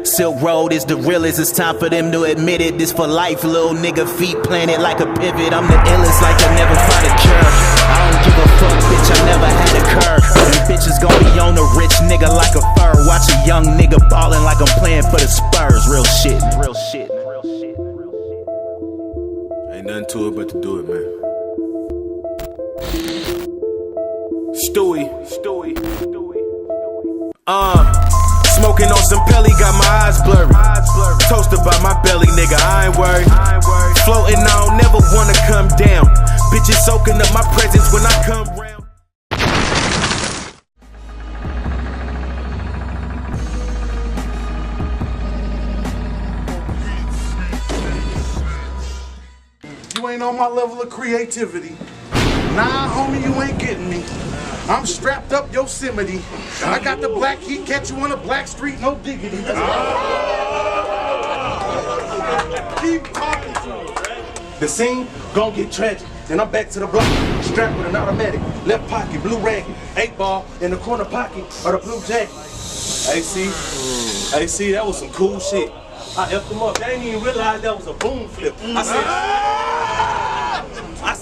Silk Road is the realest, it's time for them to admit it. This for life, little nigga, feet planted like a pivot. I'm the illest, like I never found a cure. I don't give a fuck, bitch, I never had a curve. These bitches gon' be on a rich nigga like a fur. Watch a young nigga ballin' like I'm playing for the Spurs. Real shit, real shit, real shit, real shit. Ain't nothing to it but to do it, man. Stewie. Smoking on some Pelly, got my eyes blurry. Toasted by my belly, nigga, I ain't worried. Floating, I don't never wanna come down. Bitches soaking up my presence when I come round. You ain't on my level of creativity. Nah, homie, you ain't getting me. I'm strapped up Yosemite. I got the black heat, catch you on a black street, no diggity. Keep talking to me. The scene gon' get tragic. Then I'm back to the block, strapped with an automatic. Left pocket, blue rag, 8-ball in the corner pocket of the blue jacket. Hey, see, that was some cool shit. I effed them up. They didn't even realize that was a boom flip. I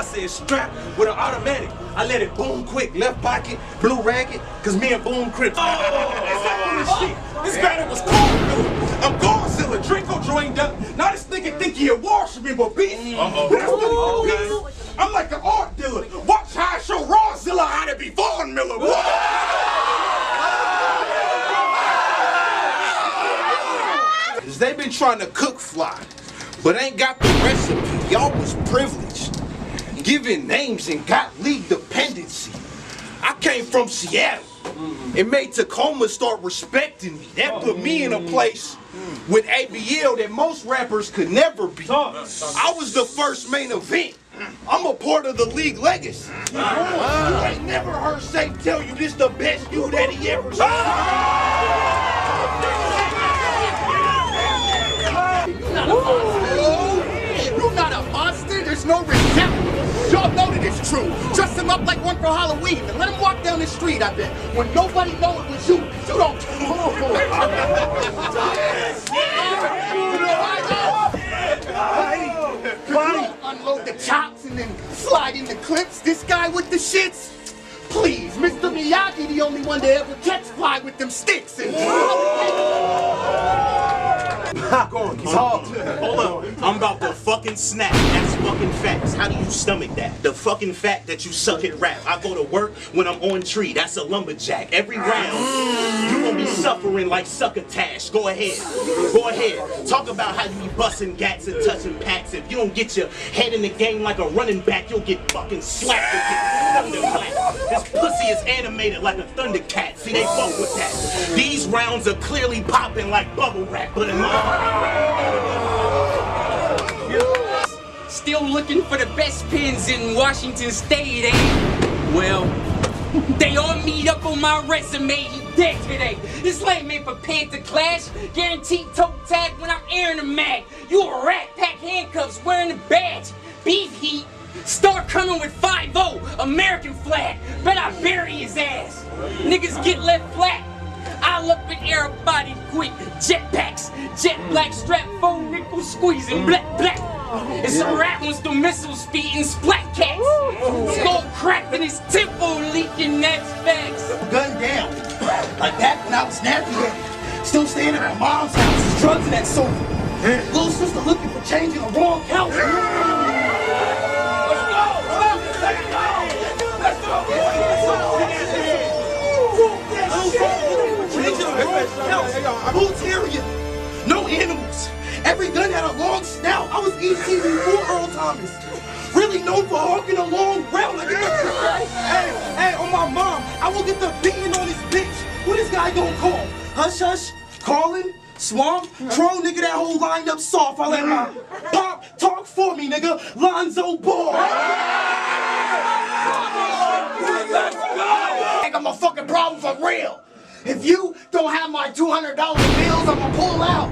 said strap with an automatic. I let it boom quick, left pocket, blue ragged, cause me and Boom Crip. This battle was cold, dude. I'm Godzilla, Draco joined up. Now this nigga think he a Washington, but beat. I'm like an art dealer. Watch how I show Rawzilla how to be Vaughn Miller. Cause they been trying to cook fly, but ain't got the recipe. Y'all was privileged, giving names and got league dependency. I came from Seattle. It made Tacoma start respecting me. That put me in a place with ABL that most rappers could never be. I was the first main event. I'm a part of the league legacy. You ain't never heard Saif tell you this the best you that he ever saw. You're not a monster, there's no resentment. Y'all know that it's true. Dress him up like one for Halloween and let him walk down the street, I bet. When nobody know it was you, you don't unload the chops and then slide in the clips. This guy with the shits. Please, Mr. Miyagi, the only one to ever catch fly with them sticks. And Hold up, I'm about to fucking snap. That's fucking facts. How do you stomach that? The fucking fact that you suck at rap. I go to work when I'm on tree. That's a lumberjack. Every round, you gonna be suffering like succotash. Go ahead. Talk about how you be busting gats and touching packs. If you don't get your head in the game like a running back, you'll get fucking slapped and get thunderclapped. This pussy is animated like a Thundercat. See, they fuck with that. These rounds are clearly popping like bubble wrap, but in Still looking for the best pins in Washington State, eh? Well, they all meet up on my resume. He dead today. This lame ain't prepared to clash. Guaranteed toe tag when I'm airing the mag. You a rat, pack handcuffs, wearing the badge. Beef heat. Start coming with 5-0, American flag. Bet I bury his ass. Niggas get left flat. I look at everybody quick. Jetpacks, jet black strap, 4 nickel squeezing, black. And some rat ones do missile speed and splat cats. Skull cracking his tempo leaking, that's facts. Gun down. Like that when I was nappy. Still staying at my mom's house, drugs in that sofa. Little sister looking for change in the wrong couch. Bull-terrier, no animals. Every gun had a long snout. I was ET before Earl Thomas. Really known for hawking a long round like Hey, on my mom, I will get the beating on this bitch. What this guy gonna call? Hush hush, calling, swamp, troll nigga, that whole lined up soft. I let my pop talk for me, nigga. Lonzo Ball. I think I'm a fucking problem for real. If you don't have my $200 bills, I'ma pull out.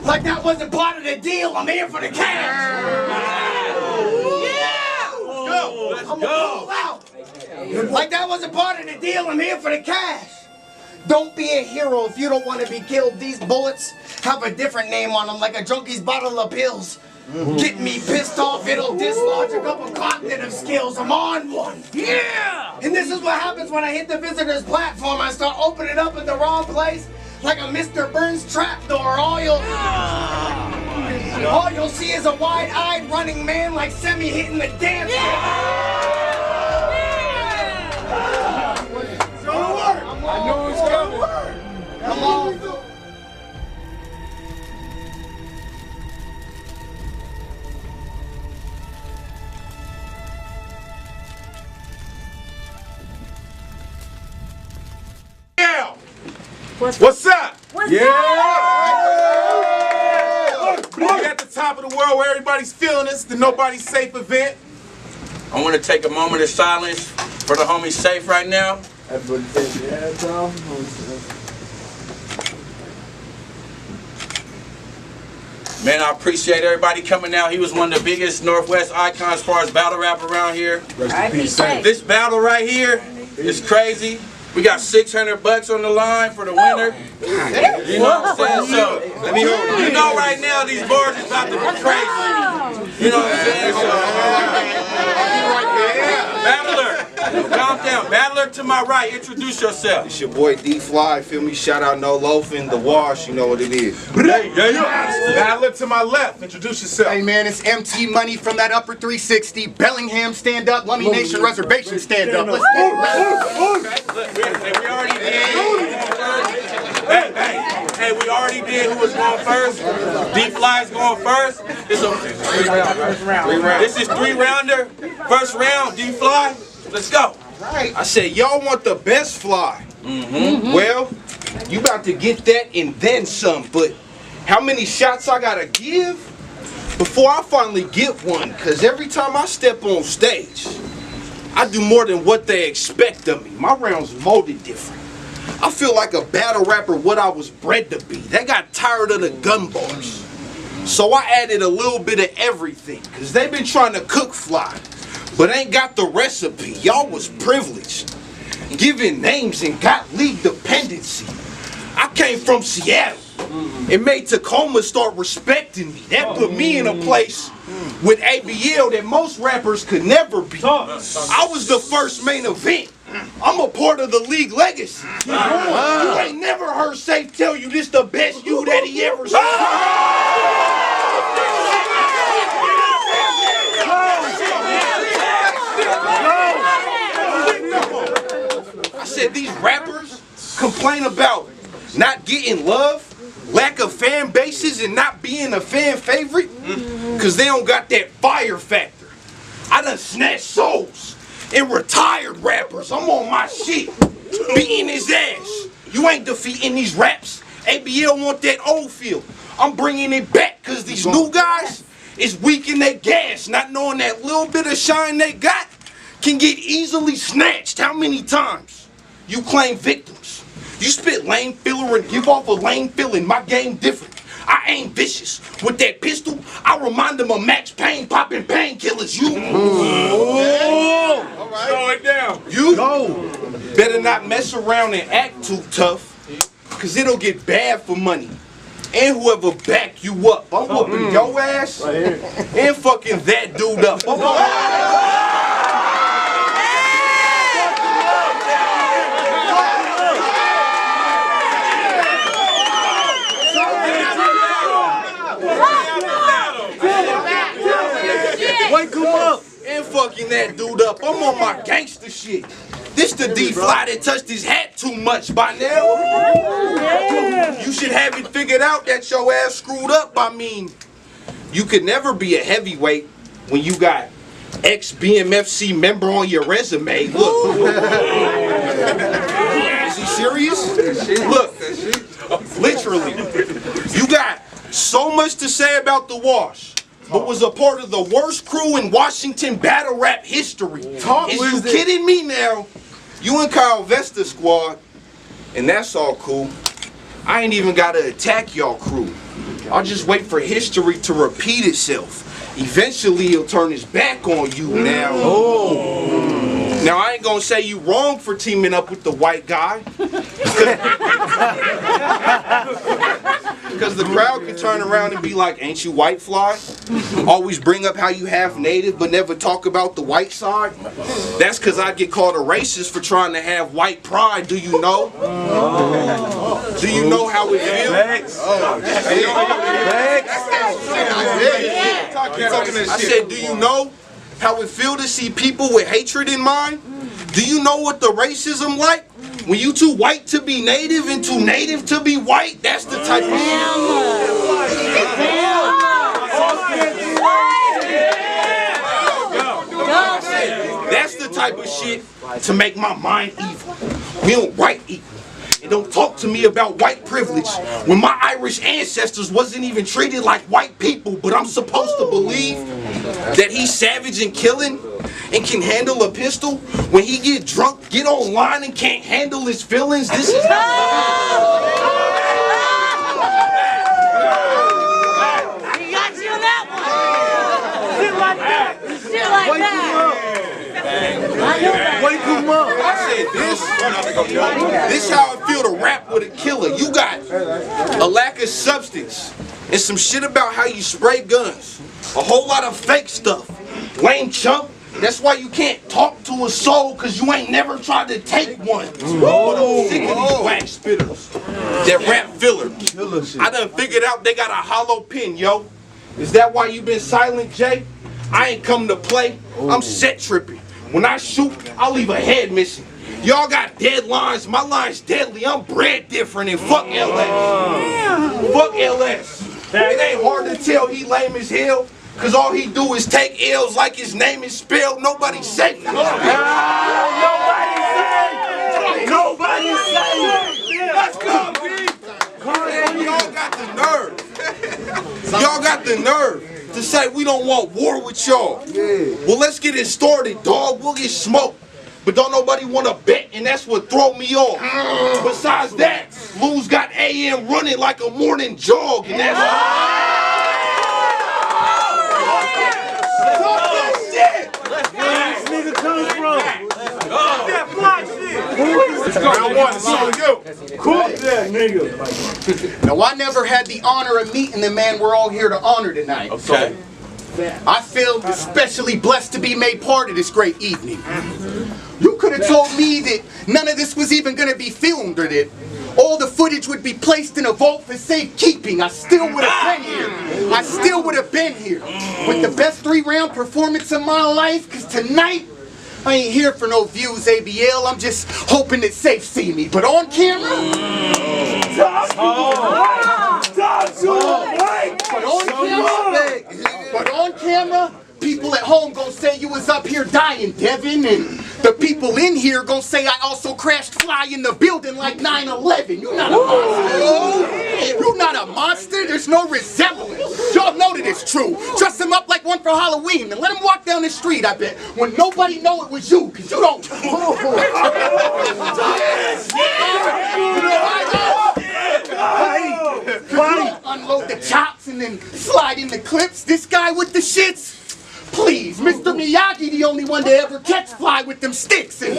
Like that wasn't part of the deal. I'm here for the cash. Yeah! Let's go. Pull out. Like that wasn't part of the deal. I'm here for the cash. Don't be a hero if you don't want to be killed. These bullets have a different name on them, like a junkie's bottle of pills. Get me pissed off, it'll dislodge a couple cognitive skills. I'm on one. Yeah! And this is what happens when I hit the visitor's platform. I start opening up in the wrong place, like a Mr. Burns trapdoor. All you'll see is a wide-eyed running man like Semi hitting the dance floor. It's gonna work. I know it's gonna work. Come on. Yeah. What's up? What's We at the top of the world where everybody's feeling us, the Nobody's Safe event. I want to take a moment of silence for the homie Saif right now. Everybody take your heads off. Man, I appreciate everybody coming out. He was one of the biggest Northwest icons as far as battle rap around here. This battle right here is crazy. We got $600 on the line for the winner. You know what I'm saying? So, you know right now these bars is about to be crazy. You know what I'm saying? So, battler, calm down. Battler to my right, introduce yourself. It's your boy D-Fly, feel me? Shout out No Loafing, The Wash, you know what it is. Battler to my left, introduce yourself. Hey man, it's MT Money from that upper 360. Bellingham stand up, Lummi Nation Reservation stand up. Let's get it. We already did. Hey, we already did who was going first. D-Fly is going first. This is three-rounder. First round, D-Fly. Let's go. Right. I said, y'all want the best fly. Well, you about to get that and then some, but how many shots I gotta give before I finally get one? Cause every time I step on stage, I do more than what they expect of me. My rounds molded different. I feel like a battle rapper what I was bred to be. They got tired of the gun bars. So I added a little bit of everything. Cause they've been trying to cook fly, but ain't got the recipe. Y'all was privileged. Giving names and got league dependency. I came from Seattle. It made Tacoma start respecting me. That put me in a place with ABL that most rappers could never be. I was the first main event. I'm a part of the league legacy. You ain't never heard Saif tell you this the best you that he ever saw. I said these rappers complain about not getting love, lack of fan bases, and not being a fan favorite because they don't got that fire factor. I done snatched souls and retired rappers. I'm on my shit, beating his ass. You ain't defeating these raps. ABL want that old feel. I'm bringing it back because these new guys is weak in their gas, not knowing that little bit of shine they got can get easily snatched. How many times you claim victims? You spit lame filler and give off a lame feeling. My game different. I ain't vicious. With that pistol, I remind them of Max Payne popping painkillers. You. All right. Slow it down. You better not mess around and act too tough, cause it'll get bad for money. And whoever back you up, I'm whooping your ass and fucking that dude up. Wake him up and fucking that dude up. I'm on my gangster shit. This the D-Fly that touched his hat too much by now. You should have it figured out that your ass screwed up. I mean, you could never be a heavyweight when you got ex-BMFC member on your resume. Look. Is he serious? Look, literally. You got so much to say about the Wash, but was a part of the worst crew in Washington battle rap history. Is you kidding me now? You and Kyle Vesta squad, and that's all cool. I ain't even gotta attack y'all crew. I'll just wait for history to repeat itself. Eventually he'll turn his back on you now. Now, I ain't gonna say you wrong for teaming up with the white guy. Because the crowd can turn around and be like, ain't you white fly? Always bring up how you half native but never talk about the white side. That's because I get called a racist for trying to have white pride, do you know? Do you know how it feels? I said, do you know how it feels to see people with hatred in mind? Do you know what the racism like? When you too white to be native and too native to be white, that's the type of shit. That's the type of shit to make my mind evil. We don't write equal. And don't talk to me about white privilege when my Irish ancestors wasn't even treated like white people, but I'm supposed to believe that he's savage and killing and can handle a pistol. When he get drunk, get online and can't handle his feelings. This is We got you on that one. Shit like that. Shit like that. Wake him up. I said this how it feel to rap with a killer. You got a lack of substance and some shit about how you spray guns. A whole lot of fake stuff. Lame chump. That's why you can't talk to a soul, cause you ain't never tried to take one. But I'm sick of these whack spitters that rap filler. I done figured out they got a hollow pin, yo. Is that why you been silent, Jay? I ain't come to play. I'm set tripping. When I shoot, I'll leave a head missing. Y'all got dead lines. My line's deadly. I'm bred different and fuck LS. Fuck LS. It ain't hard to tell he lame as hell, cause all he do is take L's like his name is spelled. Nobody's safe. Nobody's safe. Nobody's safe. Let's go, B. Y'all got the nerve. Y'all got the nerve to say we don't want war with y'all. Well, let's get it started, dog. We'll get smoked. But don't nobody want to bet, and that's what throw me off. Besides that, Lou's got AM running like a morning jog, and that's Round one, it's on you. Cool that nigga. Now, I never had the honor of meeting the man we're all here to honor tonight. okay. I feel especially blessed to be made part of this great evening. You could have told me that none of this was even going to be filmed, or that all the footage would be placed in a vault for safekeeping. I still would have been here. I still would have been here with the best 3-round performance of my life, because tonight, I ain't here for no views, ABL. I'm just hoping that Saif see me. But on camera, but on camera, people at home gonna say you was up here dying, Devin, and the people in here gonna say I also crashed fly in the building like 9/11. You're not a monster. You're not a monster. There's no resemblance. Y'all know that it's true. Dress him up like one for Halloween and let him walk down the street, I bet, when nobody know it was you, because you don't. Unload the chops and then slide in the clips. This guy with the shits. Please, Mr. Miyagi, the only one to ever catch fly with them sticks. And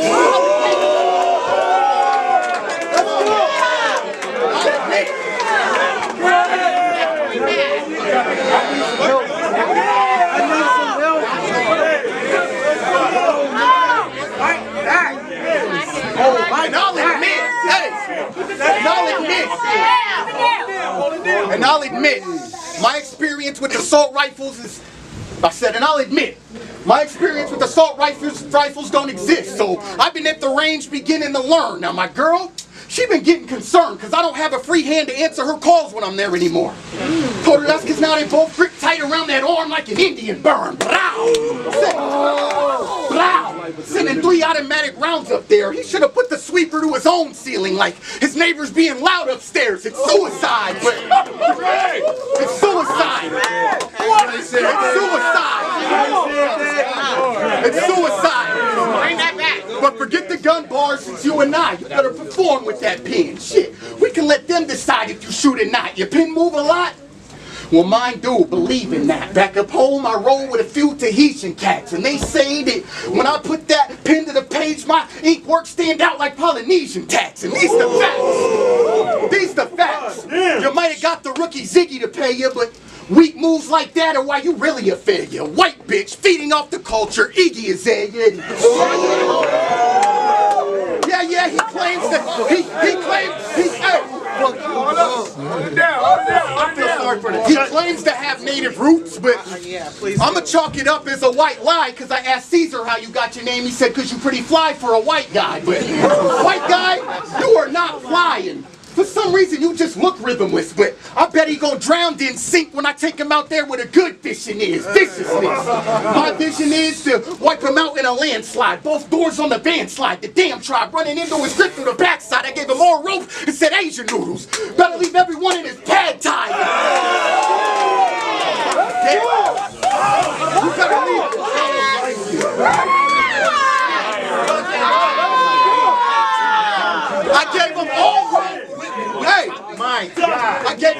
and I'll admit, my experience with assault rifles is, I'll admit, my experience with assault rifles don't exist, so I've been at the range beginning to learn. Now my girl, she been getting concerned because I don't have a free hand to answer her calls when I'm there anymore. Told her that's because now they both grip tight around that arm like an Indian burn. Sending 3 automatic rounds up there. He should have put the sweeper to his own ceiling like his neighbors being loud upstairs. It's suicide. It's suicide. It's suicide. It's suicide. Bring that back. But forget the gun bars, it's you and I. You better perform with that pin. Shit, we can let them decide if you shoot or not. Your pin move a lot? Well, mine do, believe in that. Back up home, I roll with a few Tahitian cats, and they say that when I put that pen to the page, my ink work stand out like Polynesian tats. And these the facts. These the facts. You might have got the rookie Ziggy to pay you, but weak moves like that are why you really a failure. White bitch feeding off the culture, Iggy Azalea. Yeah, he claims that he claims to have native roots, but I'ma chalk it up as a white lie, cause I asked Caesar how you got your name. He said cause you pretty fly for a white guy, but white guy, you are not flying. For some reason, you just look rhythmless, but I bet he gon' drown in sink when I take him out there where the good fishing is. Viciousness. My vision is to wipe him out in a landslide. Both doors on the van slide. The damn tribe running into his grip through the backside. I gave him more rope and said Asian noodles. Better leave everyone in his pad tied. You better leave. I gave him all rope. Hey, my God. I gave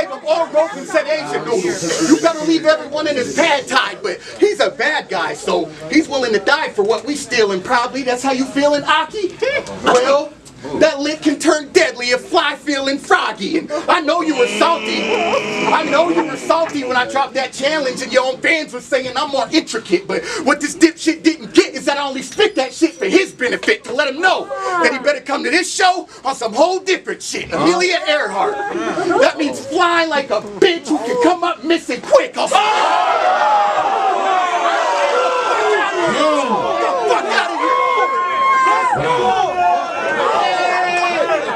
him all rope and said Asian noodles. You better leave everyone in his pad tied, but he's a bad guy, so he's willing to die for what we stealing. Probably that's how you feeling, Aki? Well, that lit can turn deadly if fly feeling froggy. And I know you were salty. I know you were salty when I dropped that challenge and your own fans were saying I'm more intricate. But what this dipshit didn't get is that I only spit that shit for his benefit, to let him know that he better come to this show on some whole different shit. Amelia Earhart. That means fly like a bitch who can come up missing quick. Get the fuck out of here.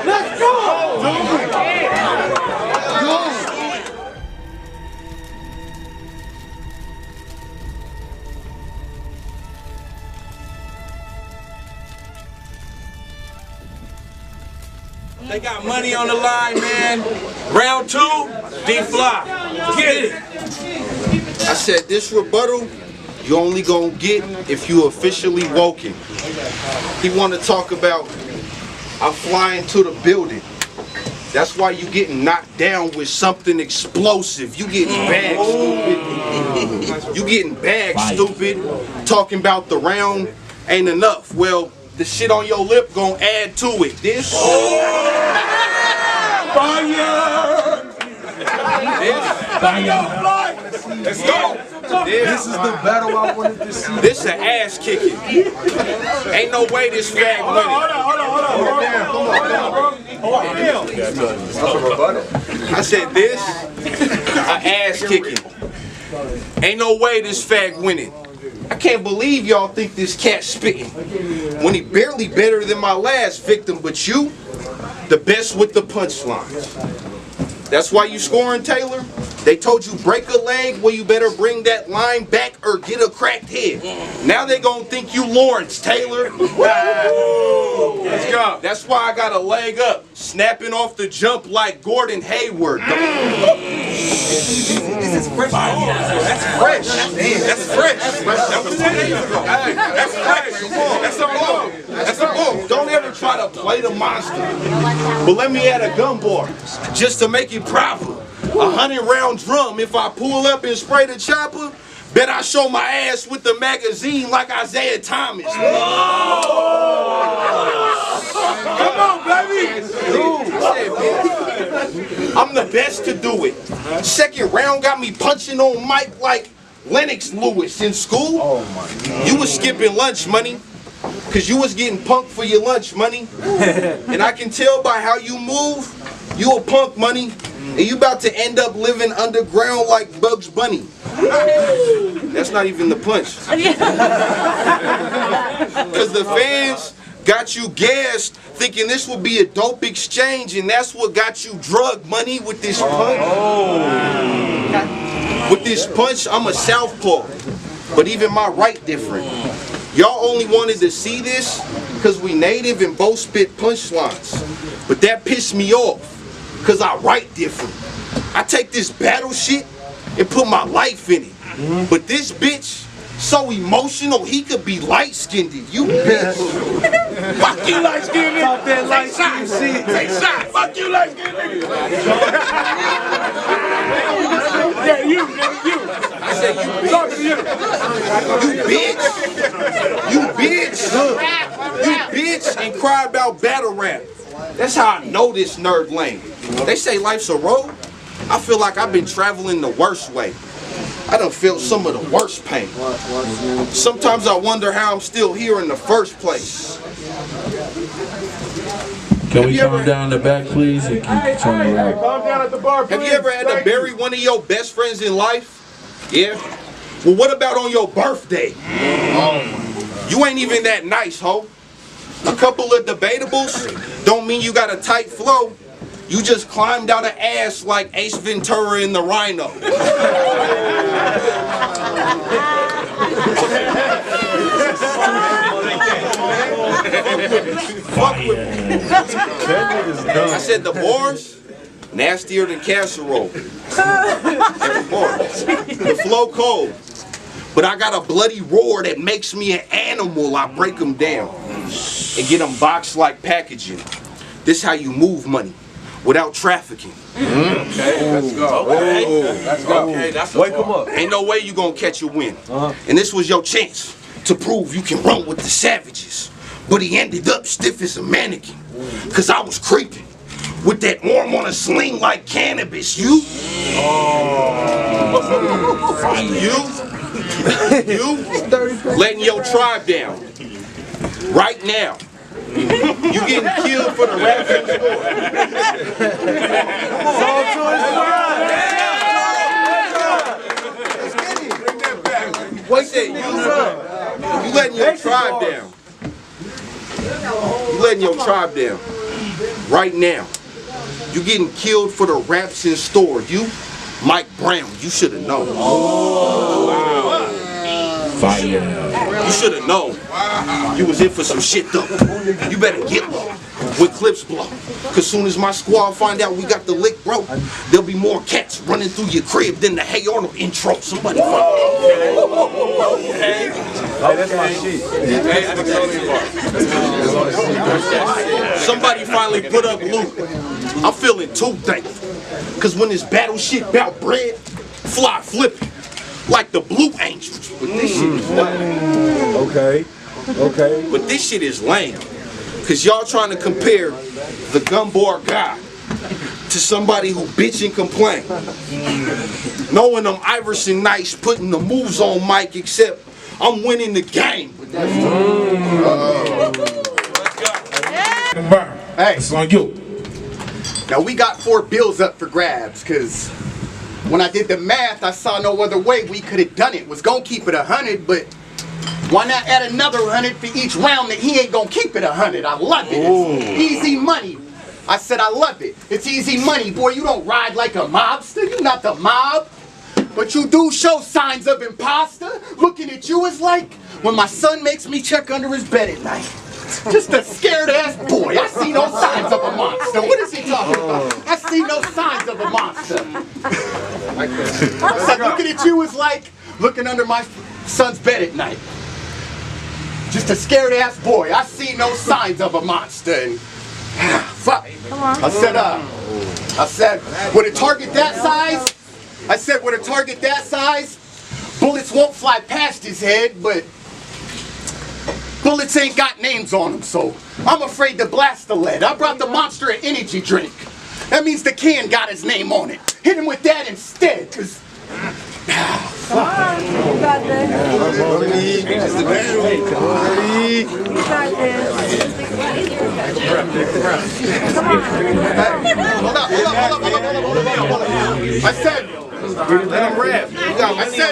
Let's go! They got money on the line, man. Round 2, D-Fly. Get it. I said this rebuttal, you only gonna get if you officially woken. He wanna talk about I'm flying to the building. That's why you getting knocked down with something explosive. You getting bagged, stupid. You getting bagged, stupid. Talking about the round ain't enough. Well, the shit on your lip gonna add to it. This. Fire! Let's go. This is the battle I wanted to see. This an ass kicking. Ain't no way this fag winning. I said this an ass kicking. Ain't no way this fag winning. I can't believe y'all think this cat spitting when he barely better than my last victim, but you, the best with the punchlines. That's why you scoring, Taylor? They told you break a leg, well you better bring that line back or get a cracked head. Now they gonna think you Lawrence Taylor. Let's go. That's why I got a leg up, snapping off the jump like Gordon Hayward. This is fresh. That's fresh. That's fresh. That was 2 days ago. Hey, that's fresh. That's a boom. That's a boom. Don't ever try to play the monster. But let me add a gun bar, just to make it proper. 100-round drum. If I pull up and spray the chopper, bet I show my ass with the magazine like Isaiah Thomas. Come on, baby. I'm the best to do it. Second round got me punching on mic like Lennox Lewis in school. Oh my God. You was skipping lunch money, cause you was getting punked for your lunch money. And I can tell by how you move, you a punk money. And you about to end up living underground like Bugs Bunny. That's not even the punch. Cause the fans got you gassed thinking this would be a dope exchange, and that's what got you drug money with this punch. With this punch, I'm a southpaw, but even my right different. Y'all only wanted to see this because we native and both spit punchlines, but that pissed me off because I write different. I take this battle shit and put my life in it, but this bitch So emotional, he could be light-skinned. You bitch. Fuck you, light-skinned nigga. That light-skinned shit. Take shot. Fuck you, light-skinned nigga. Yeah, you. I said you bitch. Talk to you. You bitch. You bitch and cry about battle rap. That's how I know this nerd lane. They say life's a road. I feel like I've been traveling the worst way. I done felt some of the worst pain. Sometimes I wonder how I'm still here in the first place. Can we calm down the back, please? And keep turning around. Calm down at the bar, please. Have you ever had to bury one of your best friends in life? Yeah? Well, what about on your birthday? You ain't even that nice, ho. A couple of debatables don't mean you got a tight flow. You just climbed out of ass like Ace Ventura in the Rhino. Fuck with me. I said the bars, nastier than casserole. Every bar. The flow cold. But I got a bloody roar that makes me an animal. I break them down and get them boxed like packaging. This how you move money without trafficking. Okay, let's go. Okay, let's go. Okay, that's Wake them up. Ain't no way you gonna catch a win. And this was your chance to prove you can run with the savages. But he ended up stiff as a mannequin. Cause I was creeping with that arm on a sling like cannabis. You letting your tribe down right now. You getting killed for the rap in the store. What's that? You letting your tribe down. You letting your tribe down right now. You getting killed for the raps in store. You, Mike Brown, you should have known. Fire. You should have known. You was in for some shit though. You better get low when clips blow. Cause soon as my squad find out we got the lick, bro, there'll be more cats running through your crib than the Hey Arnold intro. Somebody find That's my shit. Somebody finally put up loot. I'm feeling too thankful. Cause when this battle shit bout bread, fly flipping like the Blue Angels. But this shit is lame. Okay. But this shit is lame. Cause y'all trying to compare the Gunbar guy to somebody who bitch and complain. Knowing I'm Iverson Nice putting the moves on Mike, except I'm winning the game. Hey, It's on you. now we got 4 bills up for grabs, cause when I did the math, I saw no other way we could have done it. Was gonna keep it 100, but why not add another 100 for each round that he ain't gonna keep it 100? I love it. It's easy money. I said I love it. It's easy money. Boy, you don't ride like a mobster. You not the mob. But you do show signs of imposter. Looking at you is like when my son makes me check under his bed at night. Just a scared ass boy. I see no signs of a monster. What is he talking about? I see no signs of a monster. I said looking at you is like looking under my son's bed at night. Just a scared ass boy. I see no signs of a monster. And fuck. I said, with a target that size, bullets won't fly past his head, but bullets ain't got names on them, so I'm afraid to blast the lead. I brought the monster an energy drink. That means the can got his name on it. Hit him with that instead, cause Come on, you got this. You got this. I said,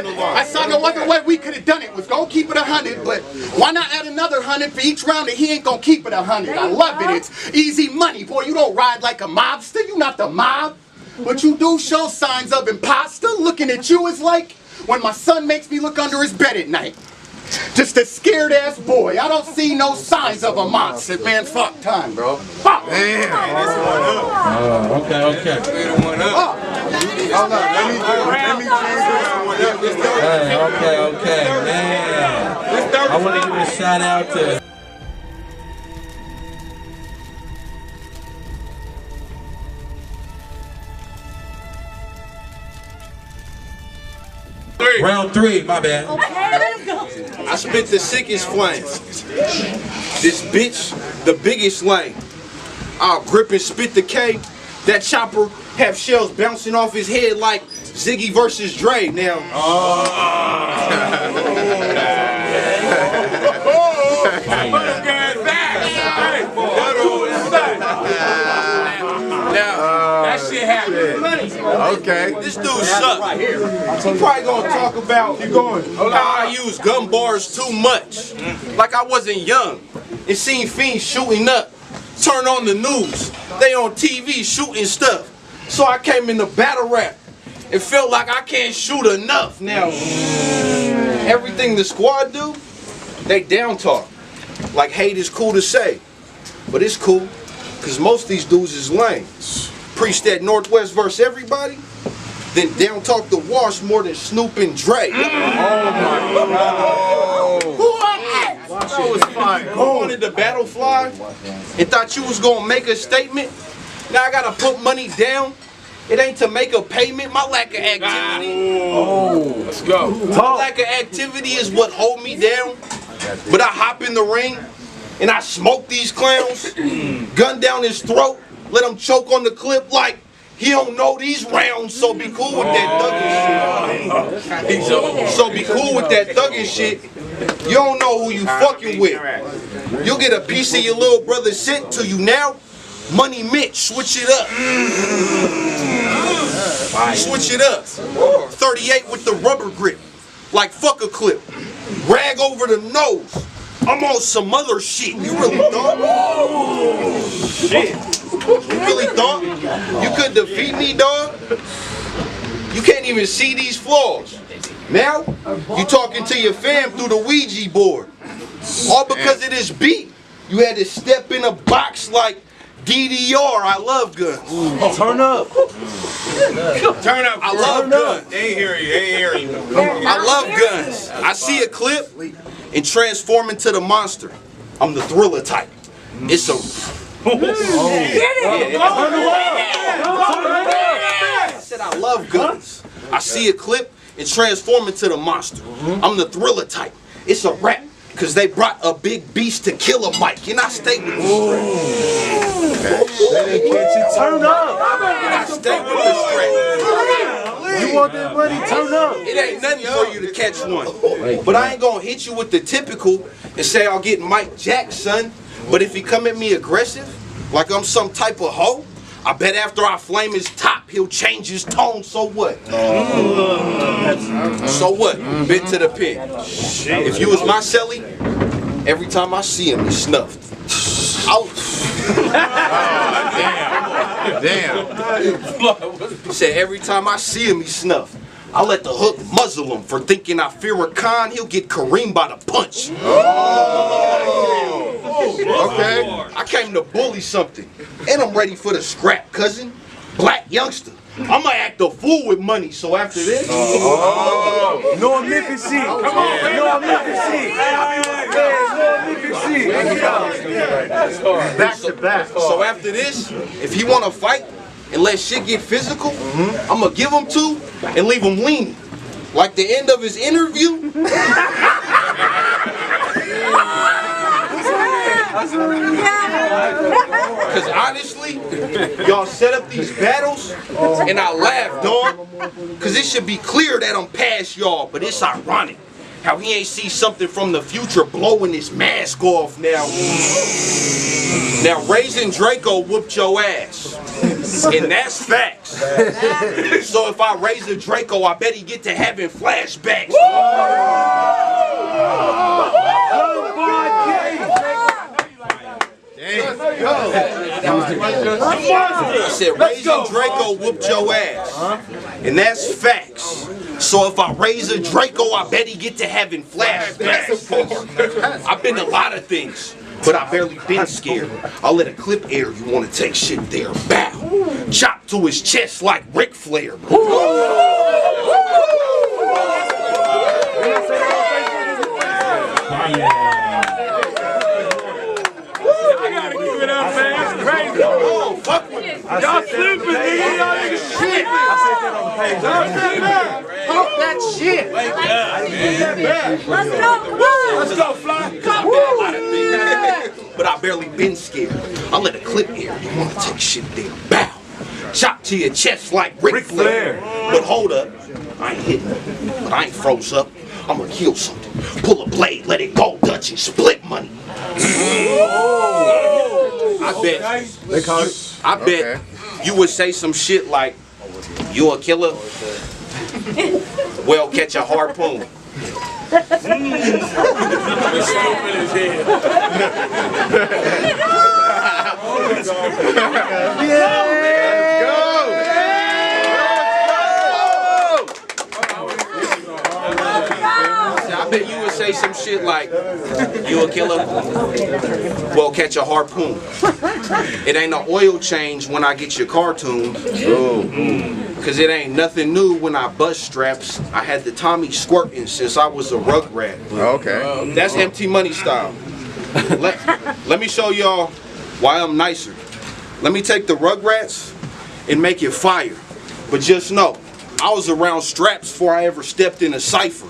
I saw no other way we could have done it. Was gonna keep it 100, but why not add another 100 for each round that he ain't gonna keep it 100? I love it. It's easy money, boy. You don't ride like a mobster. You not the mob, but you do show signs of imposter. Looking at you is like when my son makes me look under his bed at night. Just a scared ass boy. I don't see no signs of a monster. Man, fuck time, bro. Fuck. Okay. Hold on, let me change this one up. Okay, man. I want to give a shout out to. Round 3, my bad. Okay, let's go. I spit the sickest flame. This bitch, the biggest lane. I'll grip and spit the K. That chopper have shells bouncing off his head like Ziggy versus Dre. Now, That shit happened. okay, this dude sucks. He probably gonna talk about how I use gun bars too much. Like I wasn't young and seen fiends shooting up. Turn on the news, they on TV shooting stuff. So I came in the battle rap and felt like I can't shoot enough. Now, everything the squad do, they down talk. Like hate is cool to say, but it's cool, cause most of these dudes is lame. Preach that Northwest verse everybody, then down talk the wash more than Snoop and Dre. Oh my God. That was fine. You wanted the battle fly and thought you was gonna make a statement. Now I gotta put money down. It ain't to make a payment. My lack of activity. Oh, let's go. My lack of activity is what hold me down. But I hop in the ring and I smoke these clowns. Gun down his throat. Let him choke on the clip like he don't know these rounds. So be cool with that thugging shit. So be cool with that thugging shit. You don't know who you fucking with. You'll get a piece of your little brother sent to you now. Money Mitch, switch it up. Switch it up. 38 with the rubber grip. Like fuck a clip. Rag over the nose. I'm on some other shit. You really thought? Shit. You really thought you could defeat me, dog? You can't even see these flaws. Now, you talking to your fam through the Ouija board. All because of this beat. You had to step in a box like DDR. I love guns. Turn up. Turn up. I love guns. They ain't hearing you. I love guns. I see a clip and transform into the monster. I'm the thriller type. It's a... I said I love guns. I see a clip and transform into the monster. I'm the thriller type. It's a rap. Cause they brought a big beast to kill a mic. And I stay with the strap. Turn up. And I stay with the strap. You want that money? Turn up. It ain't nothing for you to catch one. But I ain't gonna hit you with the typical and say I'll get Mike Jack, son. But if he come at me aggressive, like I'm some type of hoe, I bet after I flame his top, he'll change his tone. So what? So what? Bit to the pin. If you was my celly, every time I see him, he snuffed. Damn. He said every time I see him, he snuffed. I let the hook muzzle him for thinking I fear a con. He'll get Kareem by the punch. Okay. I came to bully something, and I'm ready for the scrap, cousin. Black youngster. I'ma act a fool with money. So after this, No Memphis shit. Come on, no Memphis shit. Back to back. So after this, if he wanna fight and let shit get physical, I'ma give him two and leave him leaning. Like the end of his interview. Cause honestly, y'all set up these battles and I laugh, dog. Cause it should be clear that I'm past y'all, but it's ironic how he ain't see something from the future blowing his mask off now. Now Raising Draco whooped your ass. And that's facts. So if I raise a Draco, I bet he get to having flashbacks. I said Raising Draco whooped your ass. And that's facts. So if I raise a Draco, I bet he get to having flashbacks. I've been to a lot of things, but I barely been scared. I'll let a clip air. You want to take shit there? Bow. Chop to his chest like Ric Flair. Y'all sleeping, nigga. Y'all niggas sleeping. I said that on the page. Pump that shit. Let's go, come on. Let's go, Fly. Come But I barely been scared. I let a clip here. You wanna take shit there? Bow. Chop to your chest like Ric Flair. But hold up, I ain't hitting. But I ain't froze up. I'm gonna kill something. Pull a blade, let it go, Dutch, and split money. I bet you would say some shit like, you a killer? Well, catch a harpoon. I bet you would say some shit like, you a killer? Well, catch a harpoon. It ain't an oil change when I get your cartoon. Cause it ain't nothing new when I bust straps. I had the Tommy squirting since I was a rugrat. Okay. That's empty money style. Let me show y'all why I'm nicer. Let me take the Rugrats and make it fire. But just know, I was around straps before I ever stepped in a cipher.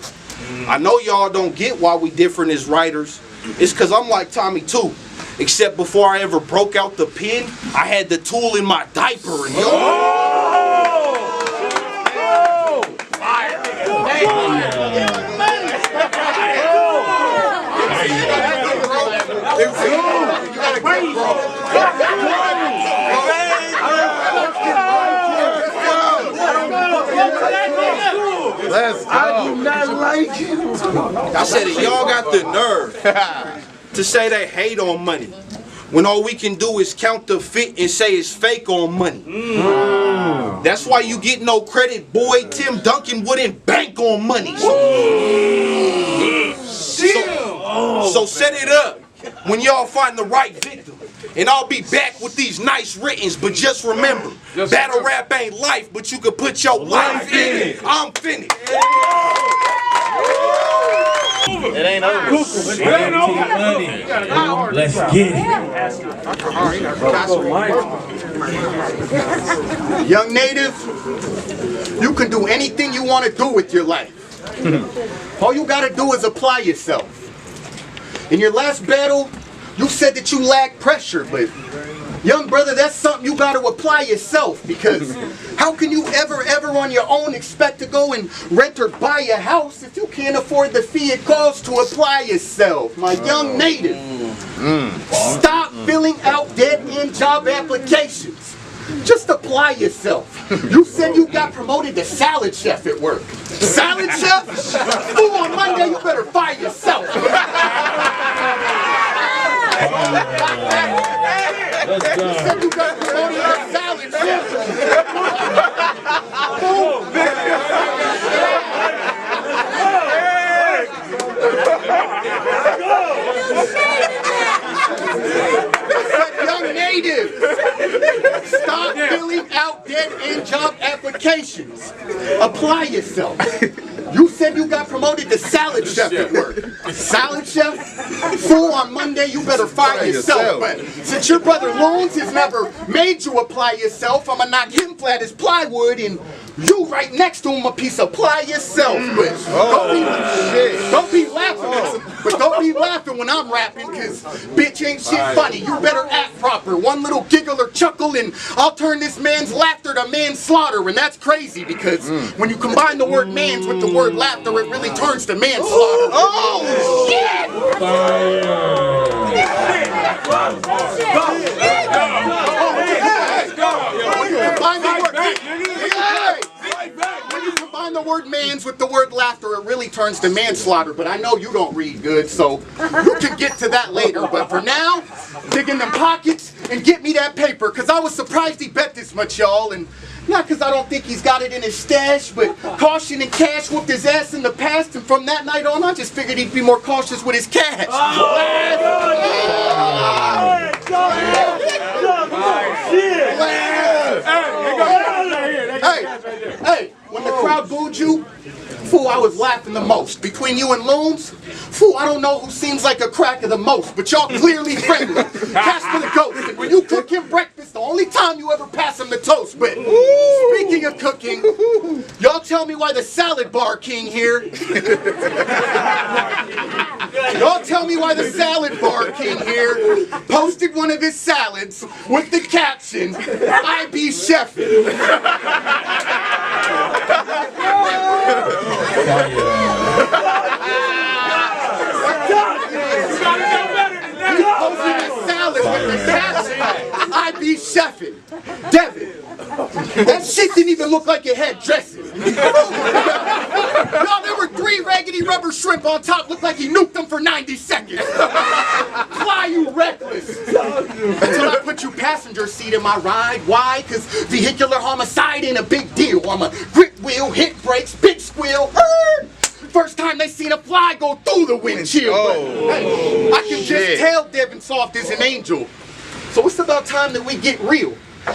I know y'all don't get why we different as writers. It's cause I'm like Tommy too. Except before I ever broke out the pen, I had the tool in my diaper and Let's go. I do not like you. I said it, y'all got the nerve to say they hate on money when all we can do is count the fit and say it's fake on money. That's why you get no credit, boy. Tim Duncan wouldn't bank on money. So set it up when y'all find the right victim. And I'll be back with these nice writtens, but just remember, battle rap ain't life, but you can put your life in it. I'm finished. It ain't over. Let's get it. Young Native, you can do anything you want to do with your life. All you got to do is apply yourself. In your last battle, you said that you lack pressure, but young brother, that's something you got to apply yourself, because how can you ever on your own expect to go and rent or buy a house if you can't afford the fee it costs to apply yourself? My young Native, stop filling out dead-end job applications. Just apply yourself. You said you got promoted to salad chef at work. Salad chef? Ooh, on Monday you better fire yourself. Let's go. You said you got promoted to salad chef. Young Native, stop filling out dead-end job applications. Apply yourself. You said you got promoted to salad chef at work. Salad chef? Fool, on Monday you better fire yourself. But since your brother Loons has never made you apply yourself, I'ma knock him flat as plywood and you right next to him a piece of ply yourself. But don't be laughing. But don't be laughing when I'm rapping, cause bitch ain't shit funny. You better act proper. One little giggle or chuckle and I'll turn this man's laughter to manslaughter. And that's crazy because when you combine the word mans with the word laughter, it really turns to manslaughter. Oh shit! When you combine the word mans with the word laughter, it really turns to manslaughter. But I know you don't read good, so you can get to that later. But for now, dig in them pockets and get me that paper, because I was surprised he bet this much, y'all. And not because I don't think he's got it in his stash, but Caution and Cash whooped his ass in the past, and from that night on, I just figured he'd be more cautious with his cash. Hey, when the crowd booed you, fool, I was laughing the most. Between you and Loons, fool, I don't know who seems like a cracker the most, but y'all clearly friendly. Casper the Ghost, and when you cook him breakfast, the only time you ever pass him the toast. But speaking of cooking, y'all tell me why the salad bar king here. Y'all tell me why the salad bar king here posted one of his salads with the caption, "I be chefing." He posted a salad with the caption, "I be chefing." Devin, that shit didn't even look like it had dressing. No, there were 3 raggedy rubber shrimp on top, looked like he nuked them for 90 seconds. Fly, you reckless. Until I put you passenger seat in my ride. Why? Because vehicular homicide ain't a big deal. I'm a grip wheel, hit brakes, big squeal. First time they seen a fly go through the windshield. Hey, I can just tell Devin Soft is an angel. So it's about time that we get real.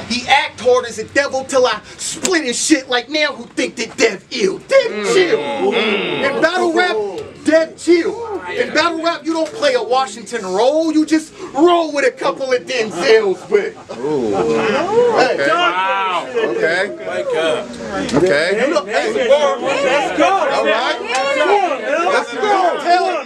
He act hard as a devil till I split his shit like now who think that Dev ill. Dev chill. In battle rap, Dev chill. In battle rap, you don't play a Washington role, you just roll with a couple of Denzels, but... Okay. Wow. Okay. Wake up. Okay. Let's go. All right. Let's go.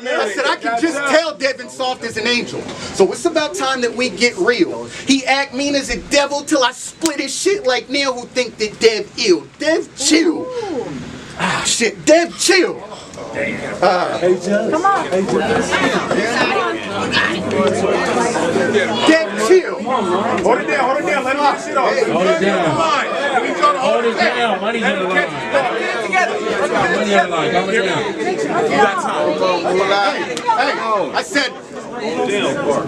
I said I can just tell Devin Soft is an angel. So it's about time that we get real. He act mean as a devil till I split his shit like Neil who think that Dev ill. Dev chill. Ah shit, Dev chill. Hey, Judge. Come on. Hey, Judge. Dev chill. Hold it down, let him get shit off. Hold it down. Hold it down. Money's on the line. Money on the line. Calm it down. You got time. Hey, I said,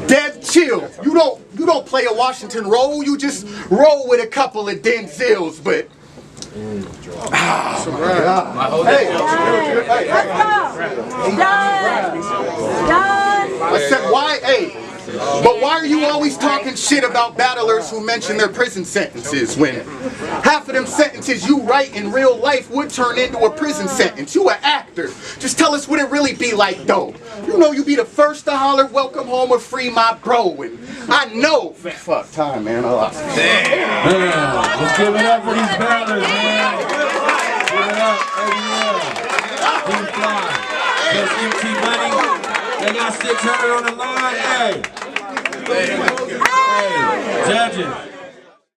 Dev chill. You don't play a Washington role. You just roll with a couple of Denzels, but. I said, why? Hey, but why are you always talking shit about battlers who mention their prison sentences when half of them sentences you write in real life would turn into a prison sentence? You an actor. Just tell us what it really be like, though. You know you be the first to holler, "Welcome home" or "Free my bro." And I know. Fuck time, man. I lost. Damn. Let's give it up for these battlers, man. Give it up, Team Fly. Just MT Money. They got 600 on the line. Hey, judges.